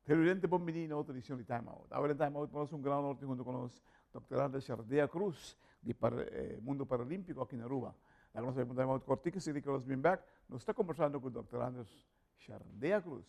Televidente, bienvenido a otra edición de Time Out. Ahora en Time Out tenemos un gran norte junto con los doctorandos Chardea Cruz, de Mundo Paralímpico aquí en Aruba. La conocemos en Time Out cortica, si que los bien back, nos está conversando con doctorandos Chardea Cruz.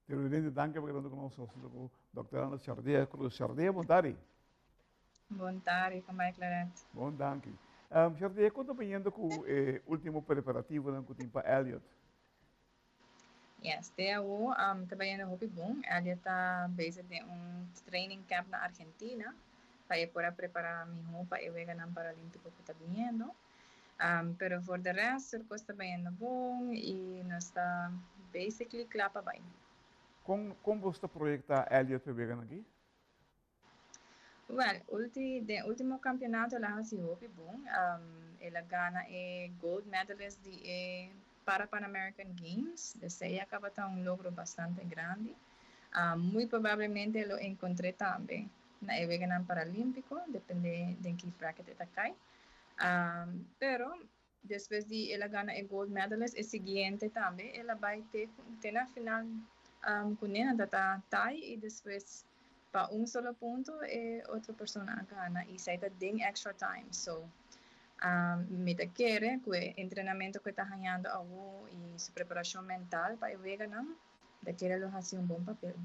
Televidente, danke voor de conversatie met de doctorandos Chardea Cruz. Chardea, bom tarde. Bom tarde, como é Clarence? Bom, danke. Chardea, quanto banhando com o último preparativo com o tempo Elliot? Yes, de ako, trabalhando no Hopi Boom. Ele está based em training camp na Argentina para preparar mi para el Vegan Paralímpico que está viniendo. Pero for the rest, eu estou trabalhando bom e nós está basically clapa bem. Como você projeta Elliot para Vegan aqui? Well, de último campeonato lá si Hopi Boom, ela gana gold medalist de para Pan American Games. Desde acaba tá logro bastante grande. Muito provavelmente lo encontré também na Vegan Paralímpico, depende de que bracket está cai. Pero depois de ela gana gold medalist, seguinte também ela vai ter na final com ela da tai e depois para solo ponto outra pessoa gana e sai da ding extra time. So me da querer que o treinamento que está ganhando e sua preparação mental para o vegan da querer lo hace bom papel.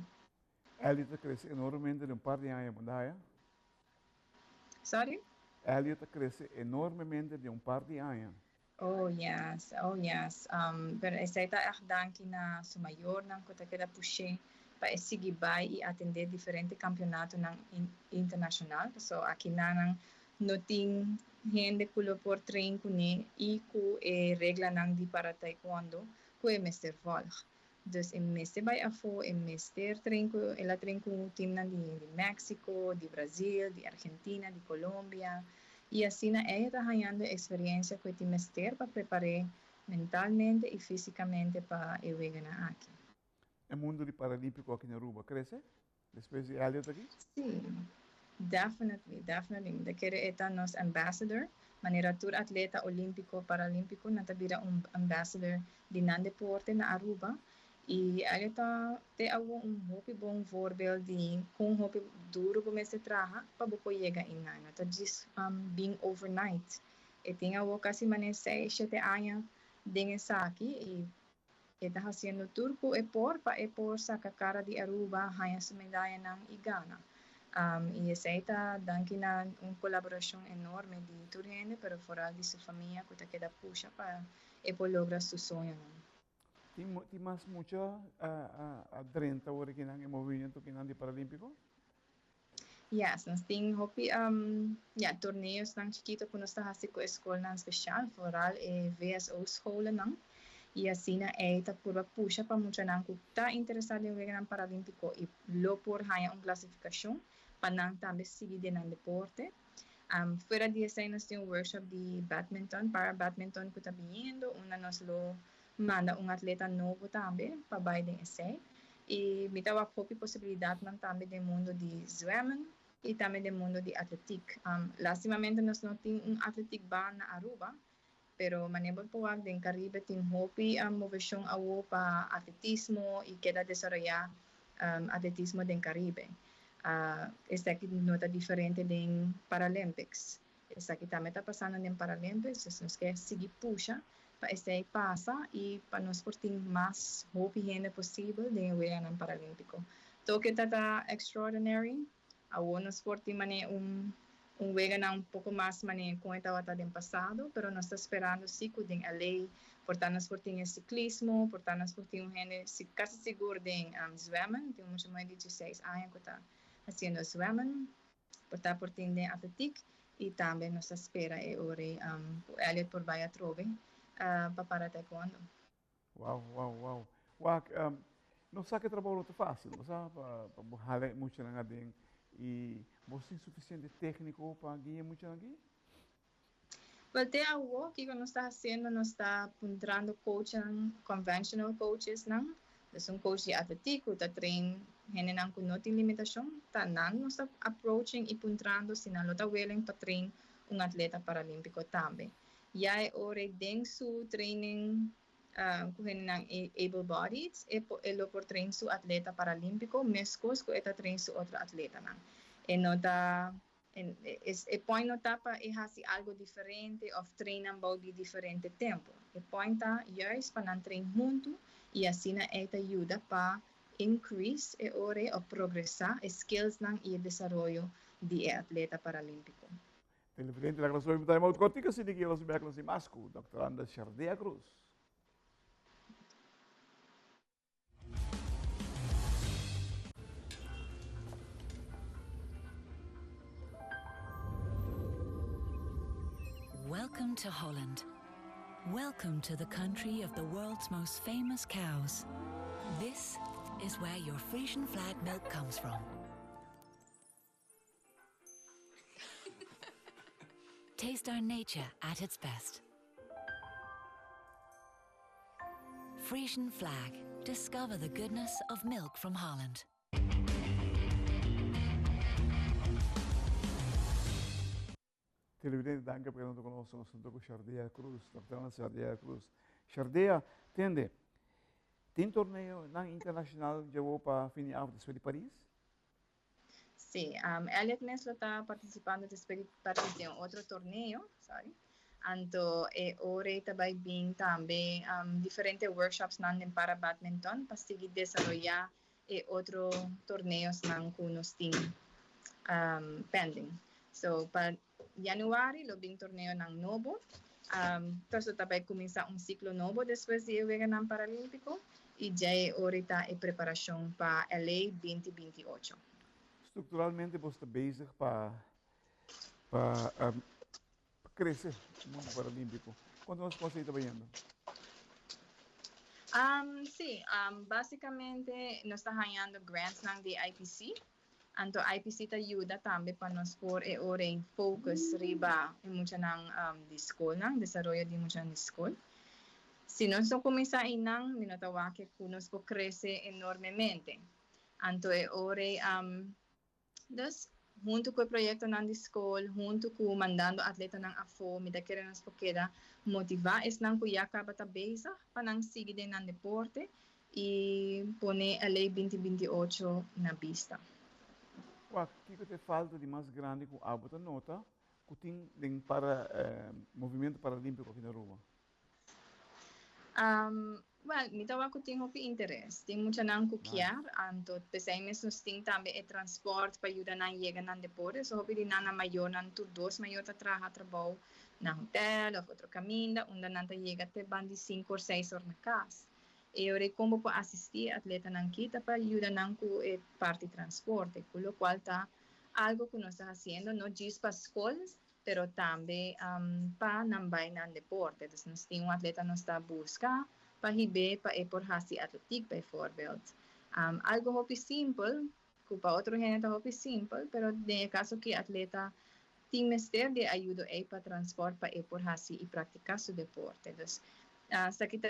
Elliot cresce enormemente de par de anos, ¿verdad? Sorry? Elliot cresce enormemente de par de anos. Oh yes, oh yes. Pero essa está danke na sua maior nang kota keda puxe para seguir vai e atender diferentes campeonatos nang internacional. So aqui nang noting gente kulo por train kuni e ku regla nang di para taekwondo ku Mr. Volg. Dus in Mr. vai afo in Mr. train ku ela train ku team nang di Mexico, di Brasil, di Argentina, di Colombia. E assim, ela está ganhando experiência com o mestre para preparar mentalmente e fisicamente para o vegan aqui. O mundo de paralímpico aqui na Aruba cresce? Depois de Elliot aqui? Sim, definitely. De querer estar nos ambassador, maneira tur atleta olímpico, paralímpico, na tabira ambassador de nan deporte na Aruba. E ela está te algo hopi bom voorbeeld de com hopi duro começa a trabalhar para você chegar em nada. Tá just being overnight. E tem algo quase mané 6, 7 anos de aqui e está fazendo turco para sacar cara de Aruba, ganha sua medalha ng Igana. E essa está dando uma colaboração enorme de Turgene, pero fora de sua família que queda puxa para lograr seu sonho. Tem mais muita adrenta agora que não movimento que não de paralímpico? Yes, nós temos hopi torneios nang chiquito que nós está fazendo com a escola nang special, foral VSO escola nang. E assim esta curva puxa para muita não que está interessado em o Paralímpico e lo por ganhar uma classificação para não também seguir no deporte. Fuera de essa, nós temos um workshop de badminton, para badminton que está vindo, onde nós lo manda um atleta novo também para Biden esse. E me dá a possibilidade também do mundo de swimming e também do mundo de atletic. Lastimamente, nós não temos um atletic bar na Aruba, pero manebol po wag din Caribe tin hopi ang movision awo pa atletismo y queda desarrollar atletismo din Caribe. Esta aqui nota diferente din Paralympics. Esta aqui também está passando din Paralympics, então nós quer seguir puxa para este passa e para nós por ter mais hopi gente possível din o ng Paralímpico. Tokyo está extraordinary. Awo nós por ter mane um vegan um pouco mais maneiro com esta outra do passado, pero nós está esperando sim que a lei, portanto nós por ter ciclismo, portanto nós por ter gente quase seguro de swimming, tem muito mais de 16 anos que está fazendo swimming, portanto por ter atletic e também nós espera o Elliot por vai a trove para taekwondo. Wow. Wak, não sabe que trabalho muito fácil, não sabe? Para borrar muito na gadem e você é suficiente técnico para guiar muito na guia? Well, tem algo que nós está fazendo, nós está apuntando coaching, conventional coaches, não? Então, um coach de atlético, está trein, gente não com tem limitação, tá não, nós está approaching e apuntando, se não está willing para trein atleta paralímpico também. E aí, hora de su training, com gente não able-bodied, ele por trein su atleta paralímpico, mesmo que ele trein su outro atleta, não? E não está e põe no tapa e faz algo diferente ou treina de diferente tempo. E põe tá juist para não treinar junto e assim esta ajuda para increase e ore ou progressar skills nang e desenvolvimento de atleta paralímpico. El presidente de la clase de Time Out Cortica, si que los miembros de Masco, Dr. Anda Chardea Cruz. Welcome to Holland. Welcome to the country of the world's most famous cows. This is where your Frisian flag milk comes from. Taste our nature at its best. Frisian flag. Discover the goodness of milk from Holland. Televidente, danke per aver conosciuto con Dr. Chardea Cruz, Dr. Chardea Cruz. Chardea, tende, tem torneio na internacional de para fim af de Paris? Sim, Elliot mesmo está participando de Paris de outro torneio, sorry. Anto ora também bem também diferentes workshops nan para badminton para seguir desenvolver outros torneios nan que nós temos pending. So para January lo bing torneo ng novo. Tapos também começa ciclo novo depois de o Paralímpico e já ahorita é preparação para LA 2028. Estruturalmente você está bezig para crescer no mundo paralímpico. Quanto nós você está vendo? Sim, basicamente nós está ganhando grants ng IPC. Anto IPC ta ajuda também para nós por ora em focus riba em muita ng school ng desarrollo de muita ng school. Se nós não começar inang minatawa que nós po cresce enormemente. Anto ora junto com o projeto ng school, junto com mandando atleta ng AFO, mida querer nós po queda motivar es nang kuya acaba ta beza para nang sige din ng deporte e pone a lei 2028 na pista. O que te falta de mais grande com a bota nota que tem para movimento paralímpico aqui na Rua? Well, mi tawa ko ting hopi interest. Ting mucha nang kukiar, anto pesay mes nos ting tambe e transport pa yuda nang yega nang deporte. So hopi di nana mayor nang turdos mayor ta trabaho na hotel of otro caminda, unda nanta yega te bandi 5 or 6 or na kas. E ore como po assistir atleta nang kita pa ayuda nang ku parte transporte, con lo cual ta algo que nos está haciendo no just para schools, pero también para nambay ng deporte. Entonces, nos tiene un atleta nos está busca hibe pa por hasi atletik bijvoorbeeld. Algo hopi simple, para otro gente hopi simple, pero en el caso que atleta timester de ayuda para transport pa por hasi y practicar su deporte. Entonces, sa kita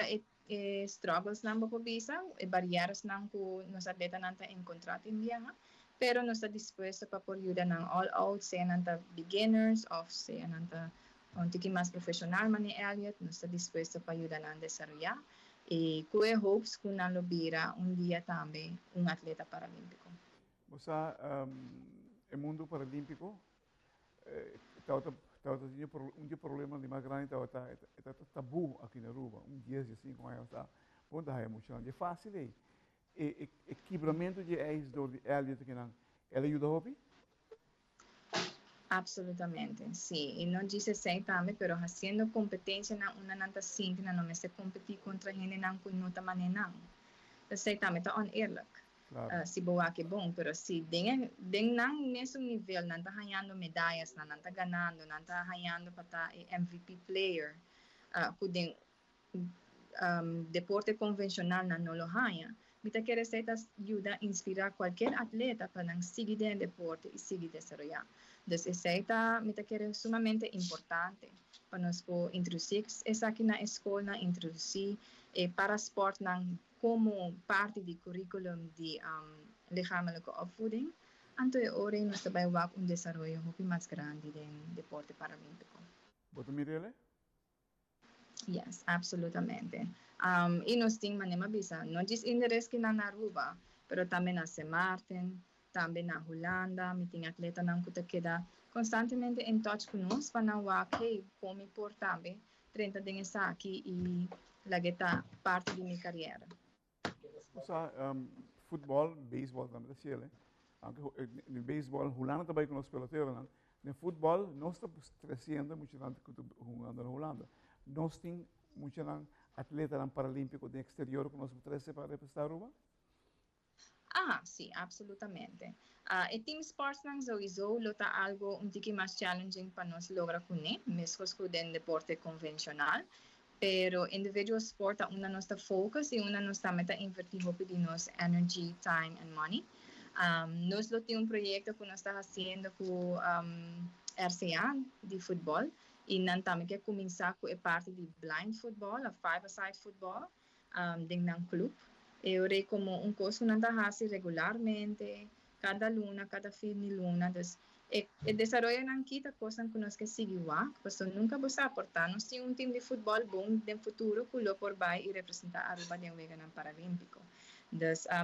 struggles nang bisa, barreras nang ku nos atleta nanta encontrar in biyaha, pero nos está dispuesto pa por ayuda ng all out, sea nanta beginners, of sea nanta un tiki mas profesional man ni Elliot, nos está dispuesto pa ayuda ng desarrollar. E kue hopes kung nalobira un dia tambe un atleta paralímpico. Basta, el mundo paralímpico, estava um problema de mais grande, estava tabu aqui na Aruba, 10 e 5 anos, tá? Ponto é muito grande, é fácil aí. E quebramento de ex do Elliot que não, ela ajuda a hobby? Absolutamente, sí. Y no dice sei también, pero haciendo competencia na una nanta sinti na no me se competir contra gente nan kuin nota manenang. Sei también ta on eerlijk. Claro. Si bawa que bom, pero si den nang mesmo nível nanta ganhando medalhas, nanta ganando, nanta ganhando para MVP player, kudeng deporte convencional na no lo ganha. Mita que receitas ayuda a inspirar cualquier atleta para seguir el deporte y seguir desarrollar. Entonces, receita mita que es sumamente importante para nos introducir esa aquí na escola, introducir para sport como parte do currículum de lichamelijke opvoeding. Anto e ore nos trabalha um desenvolvimento mais grande do deporte paralímpico. Boa Mirele? Yes, absolutamente. E nós temos uma bisa, não diz interesse que na Aruba, pero também na St. Martin, também na Holanda, me tem atleta na que queda constantemente em touch conosco para não que como por também 30 dias aqui e lageta parte de minha carreira. Sa futebol, beisebol também da Chile. No beisebol, Holanda também com os peloteiros. No futebol, nós estamos crescendo muito tanto que jogando na Holanda. Nós temos muito atleta paralímpico do exterior que nós podemos para representar Aruba? Sim, absolutamente. E team sports nang sowieso lota algo um tiki mais challenging para nós lograr com mesmo com o deporte convencional. Pero individual sport una nostra focus e una nostra meta invertir hopi de nos energy, time and money. Nós lo tem proyecto que nós está haciendo com RCA de futebol e nós também quer começar com a parte de blind football, a five-a-side football, dentro ng club. Eu como curso que nós está regularmente, cada luna, cada fim de luna. E desarrollo ng kita coisas que nós que seguimos, porque nunca vamos aportar. Nós temos time de futebol bom no futuro que lo por vai e representar Aruba de Vega ng Paralímpico.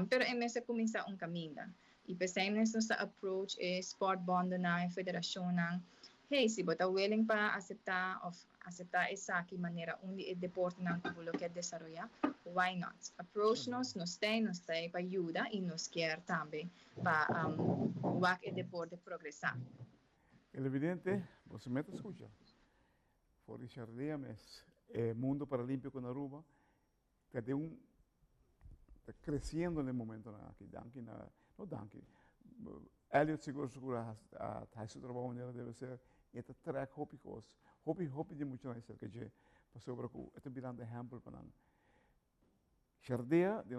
Pero em esse começa caminho. E pensamos nossa approach é sport bond na federação ng hey, si bota willing para aceitar essa aqui maneira onde o deporte ng kubulo quer desarrollar, why not? Approach nos tem para ajuda e nos quer também para o deporte progressar. É evidente, você me escuta. Por Richard Diames, o mundo paralímpico na Aruba, que está crescendo no momento aqui. Elliot seguro a seu trabalho maneira deve ser esta track hopi de muito mais cerca de passou para que este virando exemplo para nós. Chardia de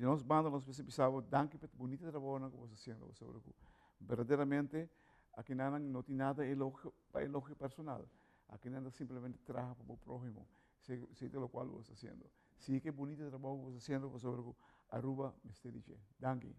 nós banda nós pensamos danke pelo bonito trabalho que você fazendo sobre que verdadeiramente aqui não tem nada elogio personal. Aqui nada simplesmente trabalha para o próximo, sei pelo qual você está fazendo. Sim que bonito trabalho você fazendo sobre Aruba, Mr. DJ. Danke.